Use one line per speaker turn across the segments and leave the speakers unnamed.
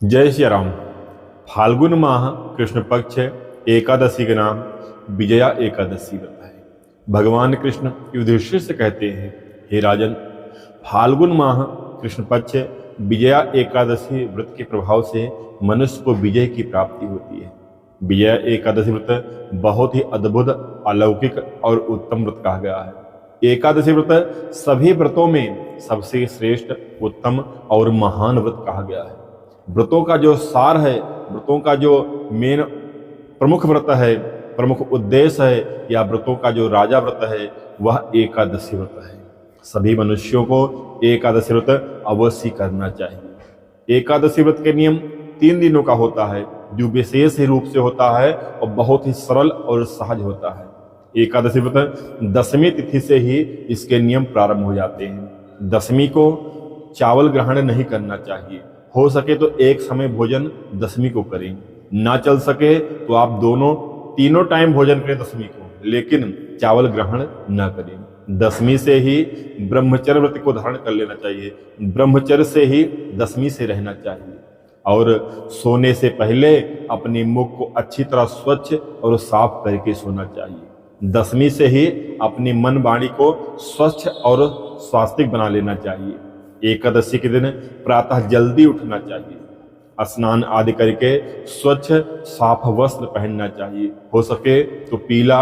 जय श्री राम। फाल्गुन माह कृष्ण पक्ष एकादशी का नाम विजया एकादशी व्रत है। भगवान कृष्ण युधिष्ठिर से कहते हैं, हे राजन, फाल्गुन माह कृष्ण पक्ष विजया एकादशी व्रत के प्रभाव से मनुष्य को विजय की प्राप्ति होती है। विजया एकादशी व्रत बहुत ही अद्भुत, अलौकिक और उत्तम व्रत कहा गया है। एकादशी व्रत सभी व्रतों में सबसे श्रेष्ठ, उत्तम और महान व्रत कहा गया है। व्रतों का जो सार है, व्रतों का जो मेन प्रमुख व्रत है, प्रमुख उद्देश्य है, या व्रतों का जो राजा व्रत है, वह एकादशी व्रत है। सभी मनुष्यों को एकादशी व्रत अवश्य करना चाहिए। एकादशी व्रत के नियम 3 दिनों का होता है, जो विशेष रूप से होता है और बहुत ही सरल और सहज होता है। एकादशी व्रत दशमी तिथि से ही इसके नियम प्रारंभ हो जाते हैं। दशमी को चावल ग्रहण नहीं करना चाहिए। हो सके तो एक समय भोजन दशमी को करें, ना चल सके तो आप तीनों टाइम भोजन करें दशमी को, लेकिन चावल ग्रहण ना करें। दशमी से ही ब्रह्मचर्य व्रत को धारण कर लेना चाहिए। ब्रह्मचर्य से ही दशमी से रहना चाहिए। और सोने से पहले अपने मुख को अच्छी तरह स्वच्छ और साफ करके सोना चाहिए। दशमी से ही अपने मन वाणी को स्वच्छ और स्वास्तिक बना लेना चाहिए। एकादशी के दिन प्रातः जल्दी उठना चाहिए। स्नान आदि करके स्वच्छ साफ वस्त्र पहनना चाहिए। हो सके तो पीला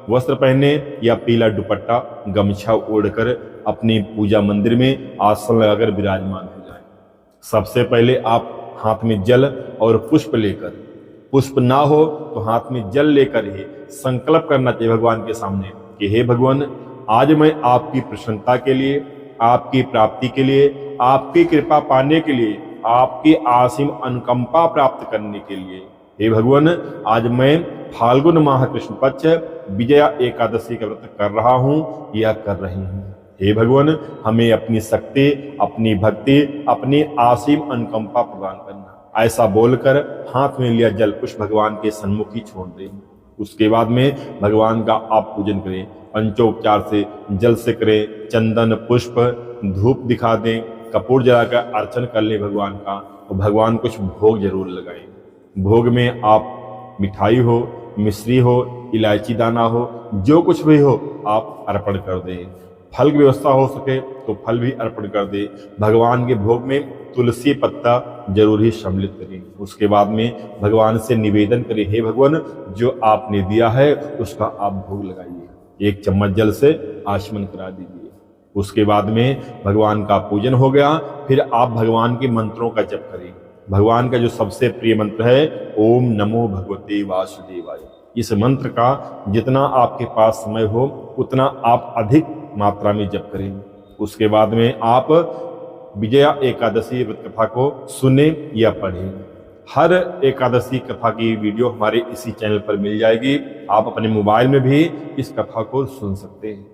वस्त्र पहने या पीला दुपट्टा गमछा ओढ़कर अपनी पूजा मंदिर में आसन लगाकर विराजमान हो जाए। सबसे पहले आप हाथ में जल और पुष्प लेकर, पुष्प ना हो तो हाथ में जल लेकर ही संकल्प करना चाहिए भगवान के सामने कि हे भगवान, आज मैं आपकी प्रसन्नता के लिए, आपकी प्राप्ति के लिए, आपकी कृपा पाने के लिए, आपकी असीम अनुकंपा प्राप्त करने के लिए, हे भगवान, आज मैं फाल्गुन माह कृष्ण पक्ष विजया एकादशी का व्रत कर रहा हूं या कर रही हूं। हे भगवान, हमें अपनी शक्ति, अपनी भक्ति, अपनी असीम अनुकंपा प्रदान करना। ऐसा बोलकर हाथ में लिया जल पुष्प भगवान के सन्मुख ही छोड़ दें। उसके बाद में भगवान का आप पूजन करें। पंचोपचार से जल से करें, चंदन पुष्प धूप दिखा दें, कपूर जलाकर अर्चन कर ले भगवान का, और भगवान कुछ भोग जरूर लगाएं। भोग में आप मिठाई हो, मिश्री हो, इलायची दाना हो, जो कुछ भी हो आप अर्पण कर दें। फल की व्यवस्था हो सके तो फल भी अर्पण कर दे। भगवान के भोग में तुलसी पत्ता जरूर ही सम्मिलित करें। उसके बाद में भगवान से निवेदन करें, हे भगवान, जो आपने दिया है उसका आप भोग लगाइए। 1 चम्मच जल से आचमन करा दीजिए। उसके बाद में भगवान का पूजन हो गया। फिर आप भगवान के मंत्रों का जप करें। भगवान का जो सबसे प्रिय मंत्र है, ओम नमो भगवते वासुदेवाय। इस मंत्र का जितना आपके पास समय हो उतना आप अधिक मात्रा में जप करें। उसके बाद में आप विजया एकादशी व्रत कथा को सुने या पढ़ें। हर एकादशी कथा की वीडियो हमारे इसी चैनल पर मिल जाएगी। आप अपने मोबाइल में भी इस कथा को सुन सकते हैं।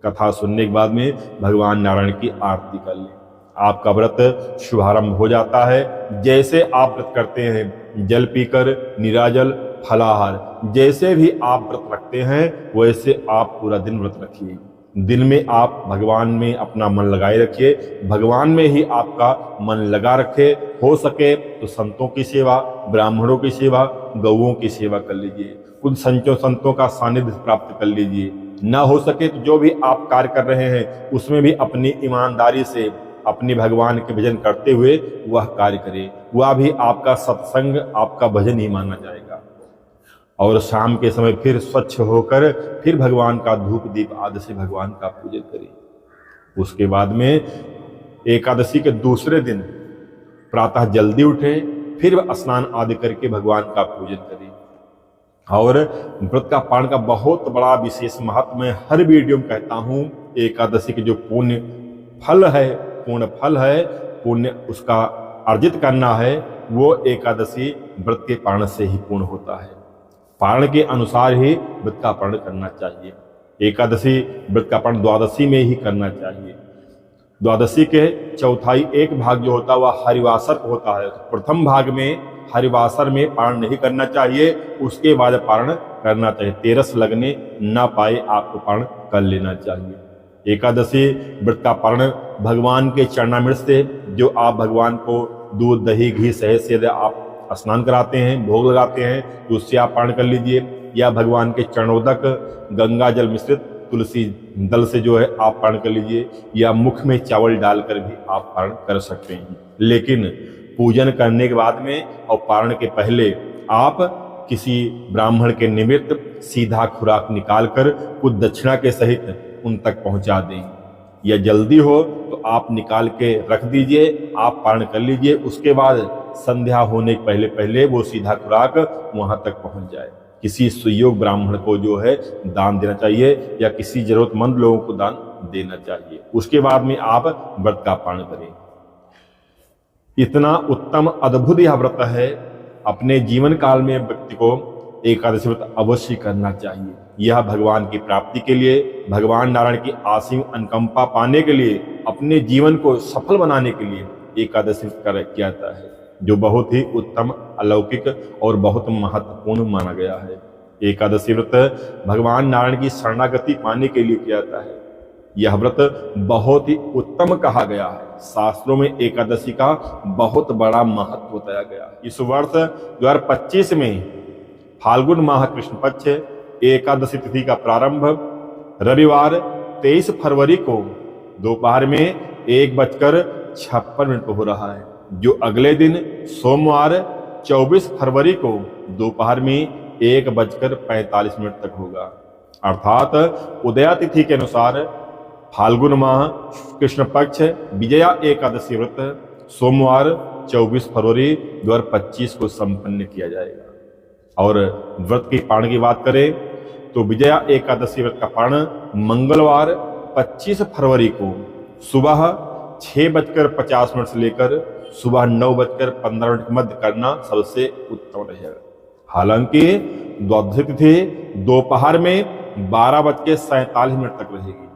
कथा सुनने के बाद में भगवान नारायण की आरती कर लें। आपका व्रत शुभारंभ हो जाता है। जैसे आप व्रत करते हैं, जल पीकर, निराजल, फलाहार, जैसे भी आप व्रत रखते हैं वैसे आप पूरा दिन व्रत रखिए। दिन में आप भगवान में अपना मन लगाए रखिए। भगवान में ही आपका मन लगा रखे। हो सके तो संतों की सेवा, ब्राह्मणों की सेवा, गौओं की सेवा कर लीजिए। कुछ संतों का सानिध्य प्राप्त कर लीजिए। ना हो सके तो जो भी आप कार्य कर रहे हैं उसमें भी अपनी ईमानदारी से अपने भगवान के भजन करते हुए वह कार्य करें। वह भी आपका सत्संग, आपका भजन ही माना जाएगा। और शाम के समय फिर स्वच्छ होकर फिर भगवान का धूप दीप आदि से भगवान का पूजन करें। उसके बाद में एकादशी के दूसरे दिन प्रातः जल्दी उठें, फिर स्नान आदि करके भगवान का पूजन करें। और व्रत का पालन का बहुत बड़ा विशेष महत्व मैं हर वीडियो में कहता हूँ। एकादशी के जो पुण्य फल है, पूर्ण फल है, पुण्य उसका अर्जित करना है, वो एकादशी व्रत के पालन से ही पूर्ण होता है। पारण के अनुसार ही व्रत का पारण करना चाहिए। एकादशी व्रत का पारण द्वादशी में ही करना चाहिए। द्वादशी के चौथाई एक भाग जो होता है वह हरिवासर को होता है। तो प्रथम भाग में हरिवासर में पारण नहीं करना चाहिए, उसके बाद पारण करना चाहिए। तेरस लगने ना पाए आपको पारण कर लेना चाहिए। एकादशी व्रत का पारण भगवान के चरणामृत से, जो आप भगवान को दूध दही घी शहद से आप स्नान कराते हैं, भोग लगाते हैं, तो उससे आप पारण कर लीजिए। या भगवान के चरणोदक गंगा जल मिश्रित तुलसी दल से जो है आप पारण कर लीजिए, या मुख में चावल डालकर भी आप पारण कर सकते हैं। लेकिन पूजन करने के बाद में और पारण के पहले आप किसी ब्राह्मण के निमित्त सीधा खुराक निकालकर कुछ दक्षिणा के सहित उन तक पहुंचा दें, या जल्दी हो तो आप निकाल के रख दीजिए, आप पारण कर लीजिए। उसके बाद संध्या होने के पहले पहले वो सीधा खुराक वहां तक पहुंच जाए। किसी सुयोग ब्राह्मण को जो है दान देना चाहिए, या किसी जरूरतमंद लोगों को दान देना चाहिए। उसके बाद में आप व्रत का पारण करें। इतना उत्तम अद्भुत यह व्रत है, अपने जीवन काल में व्यक्ति को एकादशी व्रत अवश्य करना चाहिए। यह भगवान की प्राप्ति के लिए, भगवान नारायण की असीम अनुकंपा पाने के लिए, अपने जीवन को सफल बनाने के लिए एकादशी व्रत किया जाता है, जो बहुत ही उत्तम, अलौकिक और बहुत महत्वपूर्ण माना गया है। एकादशी व्रत भगवान नारायण की शरणागति पाने के लिए किया जाता है। यह व्रत बहुत ही उत्तम कहा गया है। शास्त्रों में एकादशी का बहुत बड़ा महत्व बताया गया है। इस वर्ष 2025 में फाल्गुन माह कृष्ण पक्ष एकादशी तिथि का प्रारंभ रविवार 23 फरवरी को दोपहर में 1:56 पर हो रहा है, जो अगले दिन सोमवार 24 फरवरी को दोपहर में 1:45 तक होगा। अर्थात उदया तिथि के अनुसार फाल्गुन माह कृष्ण पक्ष विजया एकादशी व्रत सोमवार 24 फरवरी 2025 को संपन्न किया जाएगा। और व्रत की पारण की बात करें तो विजया एकादशी व्रत का पारण मंगलवार 25 फरवरी को सुबह 6:50 से लेकर सुबह 9:15 के मध्य करना सबसे उत्तम रहेगा। हालांकि द्वादशी तिथि दोपहर में 12:47 तक रहेगी,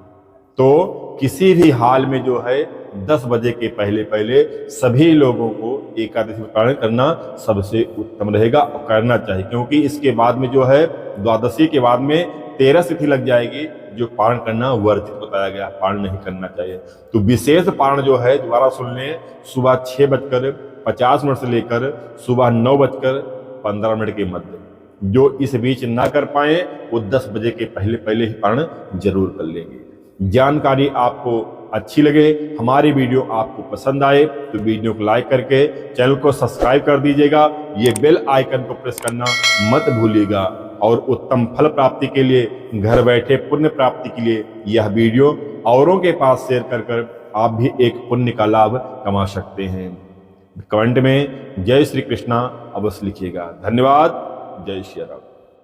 तो किसी भी हाल में जो है 10 बजे के पहले पहले सभी लोगों को एकादशी पारण करना सबसे उत्तम रहेगा और करना चाहिए, क्योंकि इसके बाद में जो है द्वादशी के बाद में 13 तिथि लग जाएगी, जो पारण करना वर्जित बताया गया, पारण नहीं करना चाहिए। तो विशेष पारण जो है दोबारा सुन लें, सुबह 6:50 से लेकर सुबह 9:15 के मध्य। जो इस बीच ना कर पाए वो 10 बजे के पहले पहले ही पारण जरूर कर लेंगे। जानकारी आपको अच्छी लगे, हमारी वीडियो आपको पसंद आए तो वीडियो को लाइक करके चैनल को सब्सक्राइब कर दीजिएगा। ये बेल आइकन को प्रेस करना मत भूलिएगा। और उत्तम फल प्राप्ति के लिए, घर बैठे पुण्य प्राप्ति के लिए यह वीडियो औरों के पास शेयर कर आप भी एक पुण्य का लाभ कमा सकते हैं। कमेंट में जय श्री कृष्णा अवश्य लिखिएगा। धन्यवाद। जय श्री राम।